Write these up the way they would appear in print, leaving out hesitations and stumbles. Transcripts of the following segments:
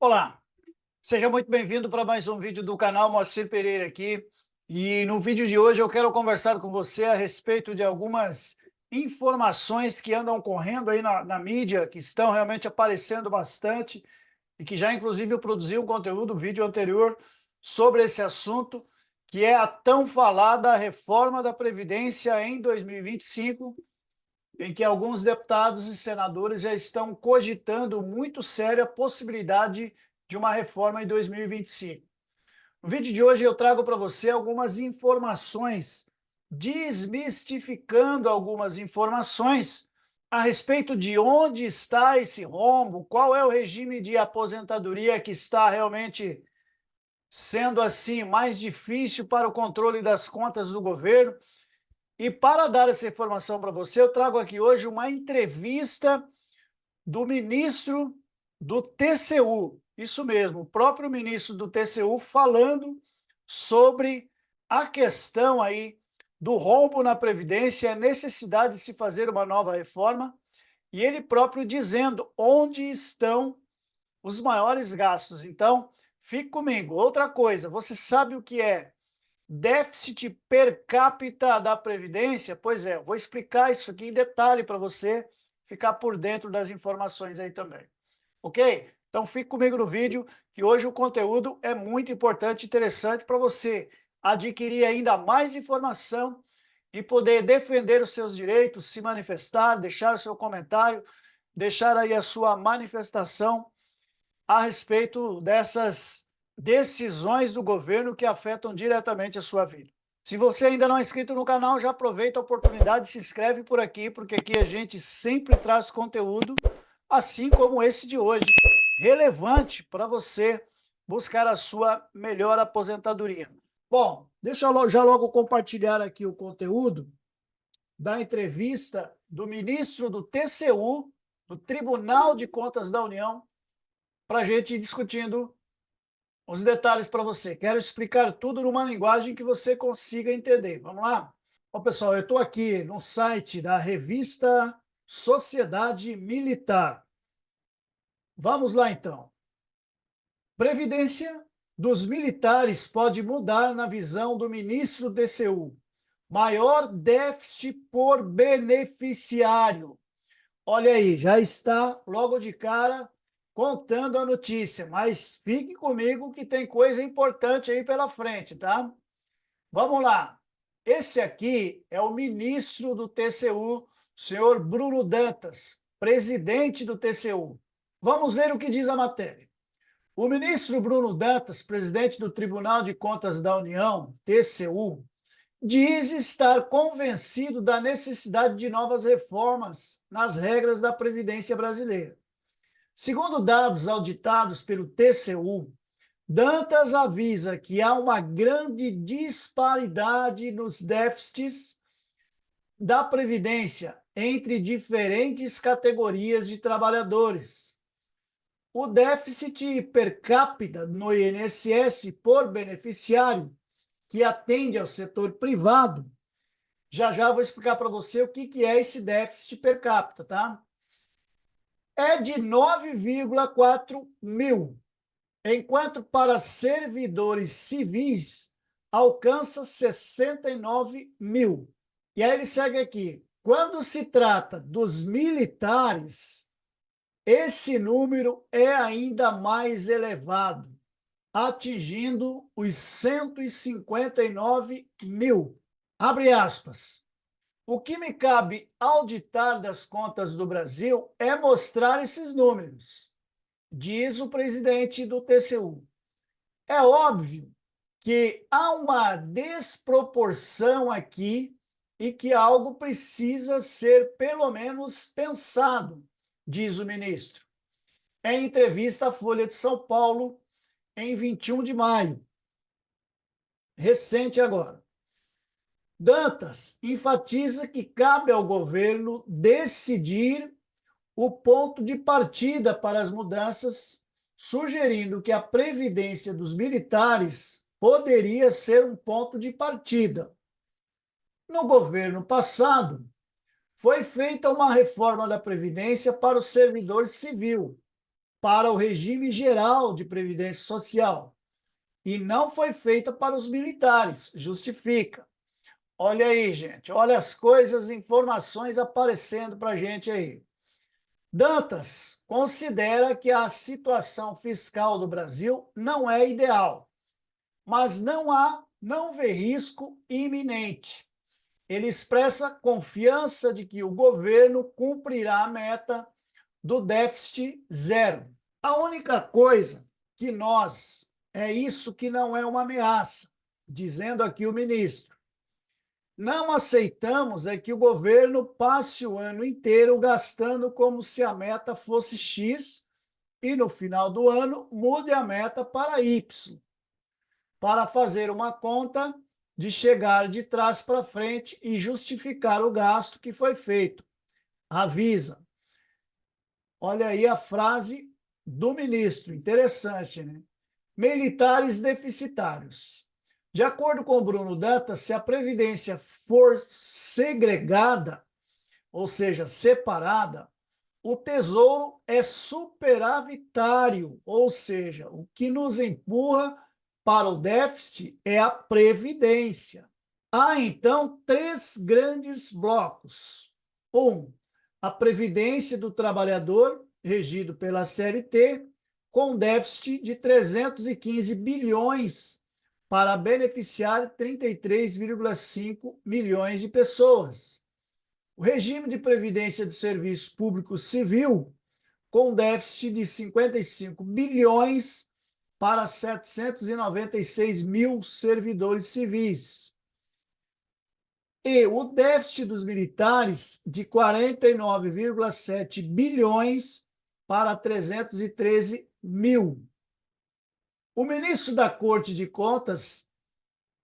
Olá, seja muito bem-vindo para mais um vídeo do canal Moacir Pereira aqui. E no vídeo de hoje eu quero conversar com você a respeito de algumas informações que andam correndo aí na mídia, que estão realmente aparecendo bastante e que já inclusive eu produzi um conteúdo, um vídeo anterior sobre esse assunto, que é a tão falada reforma da Previdência em 2025, em que alguns deputados e senadores já estão cogitando muito séria a possibilidade de uma reforma em 2025. No vídeo de hoje eu trago para você algumas informações, desmistificando algumas informações a respeito de onde está esse rombo, qual é o regime de aposentadoria que está realmente sendo assim mais difícil para o controle das contas do governo. E para dar essa informação para você, eu trago aqui hoje uma entrevista do ministro do TCU, isso mesmo, o próprio ministro do TCU falando sobre a questão aí do rombo na Previdência, a necessidade de se fazer uma nova reforma, e ele próprio dizendo onde estão os maiores gastos. Então, fique comigo. Outra coisa, você sabe o que é déficit per capita da Previdência? Pois é, vou explicar isso aqui em detalhe para você ficar por dentro das informações aí também. Ok? Então fique comigo no vídeo, que hoje o conteúdo é muito importante e interessante para você adquirir ainda mais informação e poder defender os seus direitos, se manifestar, deixar o seu comentário, deixar aí a sua manifestação a respeito dessas decisões do governo que afetam diretamente a sua vida. Se você ainda não é inscrito no canal, já aproveita a oportunidade e se inscreve por aqui, porque aqui a gente sempre traz conteúdo, assim como esse de hoje, relevante para você buscar a sua melhor aposentadoria. Bom, deixa eu já logo compartilhar aqui o conteúdo da entrevista do ministro do TCU, do Tribunal de Contas da União, para a gente ir discutindo os detalhes para você. Quero explicar tudo numa linguagem que você consiga entender. Vamos lá? Bom, pessoal, eu estou aqui no site da revista Sociedade Militar. Vamos lá, então. Previdência dos militares pode mudar na visão do ministro do TCU. Maior déficit por beneficiário. Olha aí, já está logo de cara contando a notícia, mas fique comigo que tem coisa importante aí pela frente, tá? Vamos lá. Esse aqui é o ministro do TCU, senhor Bruno Dantas, presidente do TCU. Vamos ver o que diz a matéria. O ministro Bruno Dantas, presidente do Tribunal de Contas da União, TCU, diz estar convencido da necessidade de novas reformas nas regras da Previdência brasileira. Segundo dados auditados pelo TCU, Dantas avisa que há uma grande disparidade nos déficits da Previdência entre diferentes categorias de trabalhadores. O déficit per capita no INSS por beneficiário, que atende ao setor privado, já vou explicar para você o que é esse déficit per capita, tá? É de 9,4 mil, enquanto para servidores civis alcança 69 mil. E aí ele segue aqui. Quando se trata dos militares, esse número é ainda mais elevado, atingindo os 159 mil. Abre aspas. O que me cabe auditar das contas do Brasil é mostrar esses números, diz o presidente do TCU. É óbvio que há uma desproporção aqui e que algo precisa ser, pelo menos, pensado, diz o ministro. Em entrevista à Folha de São Paulo, em 21 de maio, recente agora. Dantas enfatiza que cabe ao governo decidir o ponto de partida para as mudanças, sugerindo que a previdência dos militares poderia ser um ponto de partida. No governo passado, foi feita uma reforma da Previdência para o servidor civil, para o regime geral de previdência social e não foi feita para os militares. Justifica. Olha aí, gente, olha as coisas, informações aparecendo para a gente aí. Dantas considera que a situação fiscal do Brasil não é ideal, mas não vê risco iminente. Ele expressa confiança de que o governo cumprirá a meta do déficit zero. A única coisa que é isso que não é uma ameaça, dizendo aqui o ministro. Não aceitamos é que o governo passe o ano inteiro gastando como se a meta fosse X e no final do ano mude a meta para Y, para fazer uma conta de chegar de trás para frente e justificar o gasto que foi feito. Avisa. Olha aí a frase do ministro, interessante, né? Militares deficitários. De acordo com Bruno Dantas, se a Previdência for segregada, ou seja, separada, o Tesouro é superavitário, ou seja, o que nos empurra para o déficit é a Previdência. Há, então, três grandes blocos. A Previdência do Trabalhador, regido pela CLT, com déficit de 315 bilhões para beneficiar 33,5 milhões de pessoas. O regime de previdência do serviço público civil, com déficit de 55 bilhões para 796 mil servidores civis. E o déficit dos militares de 49,7 bilhões para 313 mil. O ministro da Corte de Contas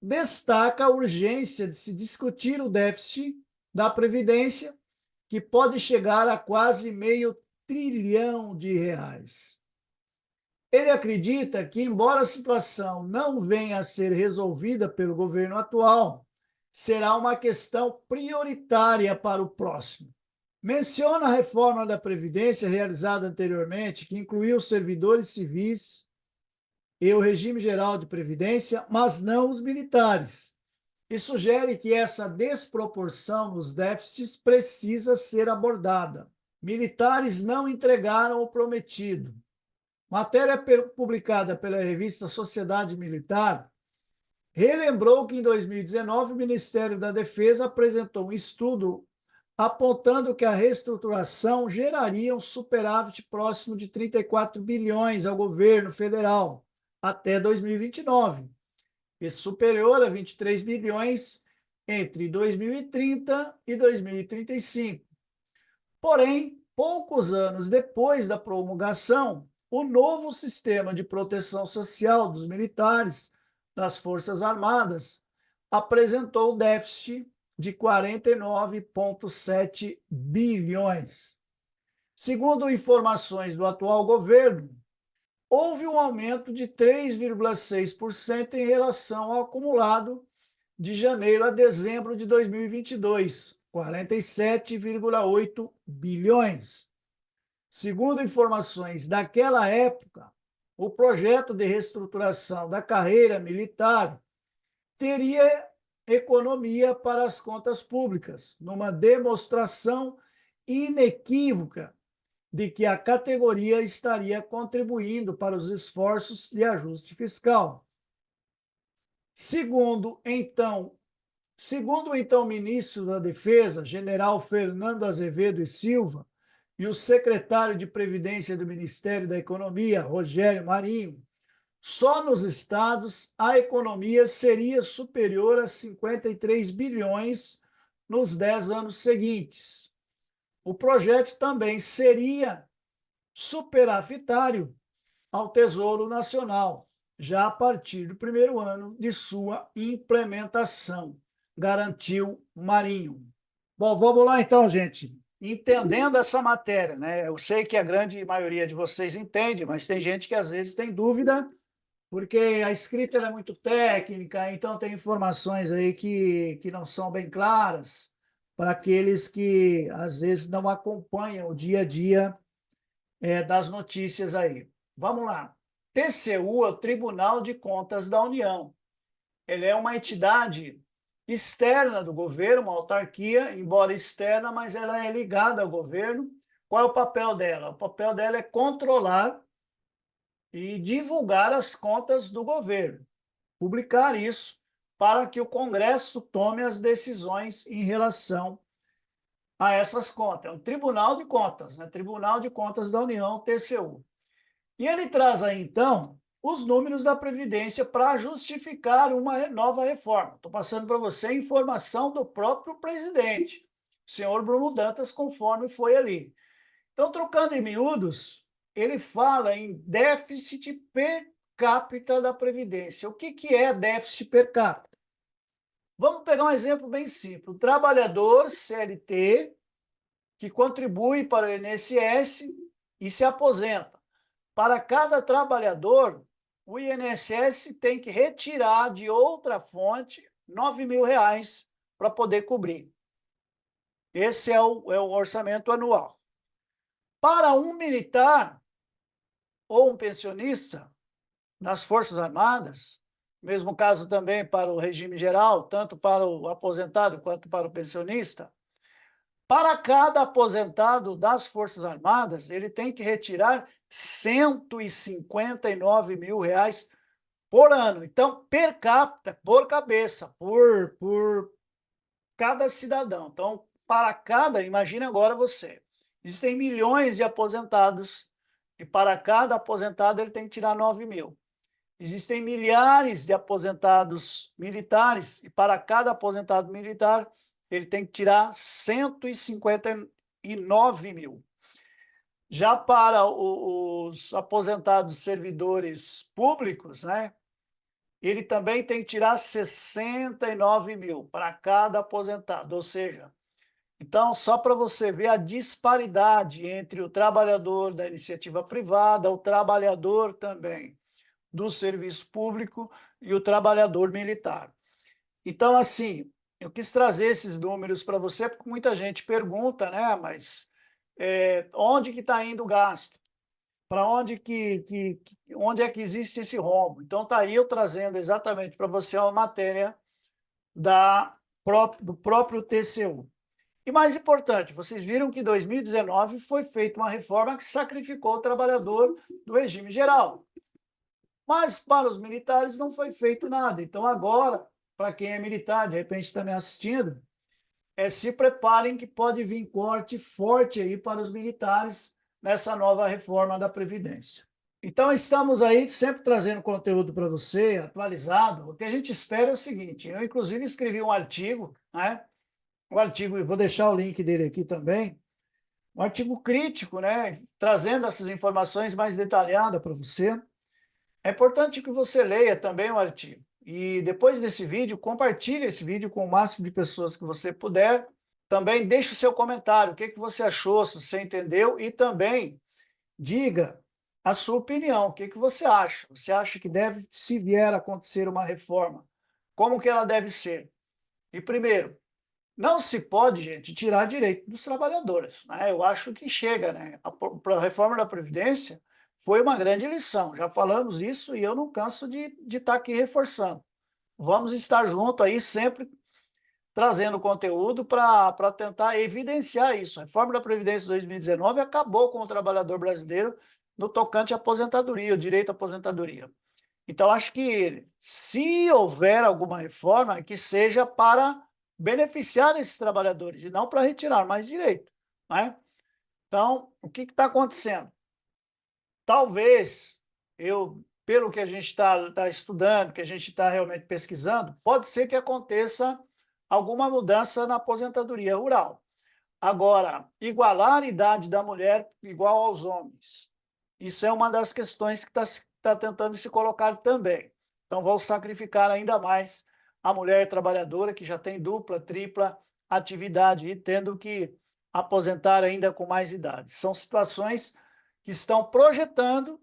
destaca a urgência de se discutir o déficit da Previdência, que pode chegar a quase meio trilhão de reais. Ele acredita que, embora a situação não venha a ser resolvida pelo governo atual, será uma questão prioritária para o próximo. Menciona a reforma da Previdência realizada anteriormente, que incluiu os servidores civis e o regime geral de previdência, mas não os militares, e sugere que essa desproporção nos déficits precisa ser abordada. Militares não entregaram o prometido. Matéria publicada pela revista Sociedade Militar relembrou que em 2019 o Ministério da Defesa apresentou um estudo apontando que a reestruturação geraria um superávit próximo de 34 bilhões ao governo federal até 2029, e superior a 23 bilhões entre 2030 e 2035. Porém, poucos anos depois da promulgação, o novo sistema de proteção social dos militares das Forças Armadas apresentou déficit de 49,7 bilhões. Segundo informações do atual governo, houve um aumento de 3,6% em relação ao acumulado de janeiro a dezembro de 2022, 47,8 bilhões. Segundo informações daquela época, o projeto de reestruturação da carreira militar teria economia para as contas públicas, numa demonstração inequívoca de que a categoria estaria contribuindo para os esforços de ajuste fiscal. Segundo o então ministro da Defesa, general Fernando Azevedo e Silva, e o secretário de Previdência do Ministério da Economia, Rogério Marinho, só nos estados a economia seria superior a 53 bilhões nos 10 anos seguintes. O projeto também seria superavitário ao Tesouro Nacional, já a partir do primeiro ano de sua implementação, garantiu Marinho. Bom, vamos lá então, gente. Entendendo essa matéria, né? Eu sei que a grande maioria de vocês entende, mas tem gente que às vezes tem dúvida, porque a escrita é muito técnica, então tem informações aí que não são bem claras para aqueles que às vezes não acompanham o dia a dia das notícias aí. Vamos lá. TCU é o Tribunal de Contas da União. Ele é uma entidade externa do governo, uma autarquia, embora externa, mas ela é ligada ao governo. Qual é o papel dela? O papel dela é controlar e divulgar as contas do governo, publicar isso para que o Congresso tome as decisões em relação a essas contas. É um Tribunal de Contas, né? Tribunal de Contas da União, TCU. E ele traz aí, então, os números da Previdência para justificar uma nova reforma. Estou passando para você a informação do próprio presidente, o senhor Bruno Dantas, conforme foi ali. Então, trocando em miúdos, ele fala em déficit per capita da Previdência. O que é déficit per capita? Vamos pegar um exemplo bem simples. O trabalhador CLT que contribui para o INSS e se aposenta. Para cada trabalhador, o INSS tem que retirar de outra fonte R$ 9.000 para poder cobrir. Esse é o orçamento anual. Para um militar ou um pensionista nas Forças Armadas, mesmo caso também para o regime geral, tanto para o aposentado quanto para o pensionista, para cada aposentado das Forças Armadas, ele tem que retirar R$ 159.000 por ano. Então, per capita, por cabeça, por cada cidadão. Então, para cada, imagine agora você, existem milhões de aposentados e para cada aposentado ele tem que tirar 9.000. Existem milhares de aposentados militares e para cada aposentado militar ele tem que tirar 159.000. Já para os aposentados servidores públicos, né, ele também tem que tirar 69.000 para cada aposentado, ou seja, então só para você ver a disparidade entre o trabalhador da iniciativa privada, o trabalhador também do serviço público e o trabalhador militar. Então, assim, eu quis trazer esses números para você, porque muita gente pergunta, né, mas onde que está indo o gasto? Para onde onde é que existe esse rombo? Então, está aí eu trazendo exatamente para você uma matéria do próprio TCU. E mais importante, vocês viram que em 2019 foi feita uma reforma que sacrificou o trabalhador do regime geral. Mas para os militares não foi feito nada. Então, agora, para quem é militar, de repente está me assistindo, se preparem que pode vir corte forte aí para os militares nessa nova reforma da Previdência. Então, estamos aí sempre trazendo conteúdo para você, atualizado. O que a gente espera é o seguinte, eu inclusive escrevi um artigo, né? Um artigo, eu vou deixar o link dele aqui também, um artigo crítico, né? Trazendo essas informações mais detalhadas para você. É importante que você leia também o artigo. E depois desse vídeo, compartilhe esse vídeo com o máximo de pessoas que você puder. Também deixe o seu comentário, o que você achou, se você entendeu, e também diga a sua opinião, o que você acha. Você acha que deve, se vier a acontecer uma reforma, como que ela deve ser? E primeiro, não se pode, gente, tirar direito dos trabalhadores, né? Eu acho que chega, né? A reforma da Previdência foi uma grande lição, já falamos isso e eu não canso de estar aqui reforçando. Vamos estar junto aí sempre trazendo conteúdo para tentar evidenciar isso. A reforma da Previdência de 2019 acabou com o trabalhador brasileiro no tocante à aposentadoria, o direito à aposentadoria. Então, acho que se houver alguma reforma, que seja para beneficiar esses trabalhadores e não para retirar mais direito, né? Então, o que está acontecendo? Talvez, pelo que a gente está estudando, que a gente está realmente pesquisando, pode ser que aconteça alguma mudança na aposentadoria rural. Agora, igualar a idade da mulher igual aos homens, isso é uma das questões que está tentando se colocar também. Então, vão sacrificar ainda mais a mulher trabalhadora, que já tem dupla, tripla atividade e tendo que aposentar ainda com mais idade. São situações que estão projetando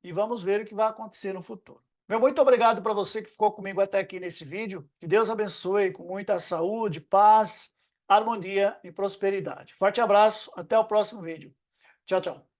e vamos ver o que vai acontecer no futuro. Meu muito obrigado para você que ficou comigo até aqui nesse vídeo. Que Deus abençoe com muita saúde, paz, harmonia e prosperidade. Forte abraço, até o próximo vídeo. Tchau, tchau.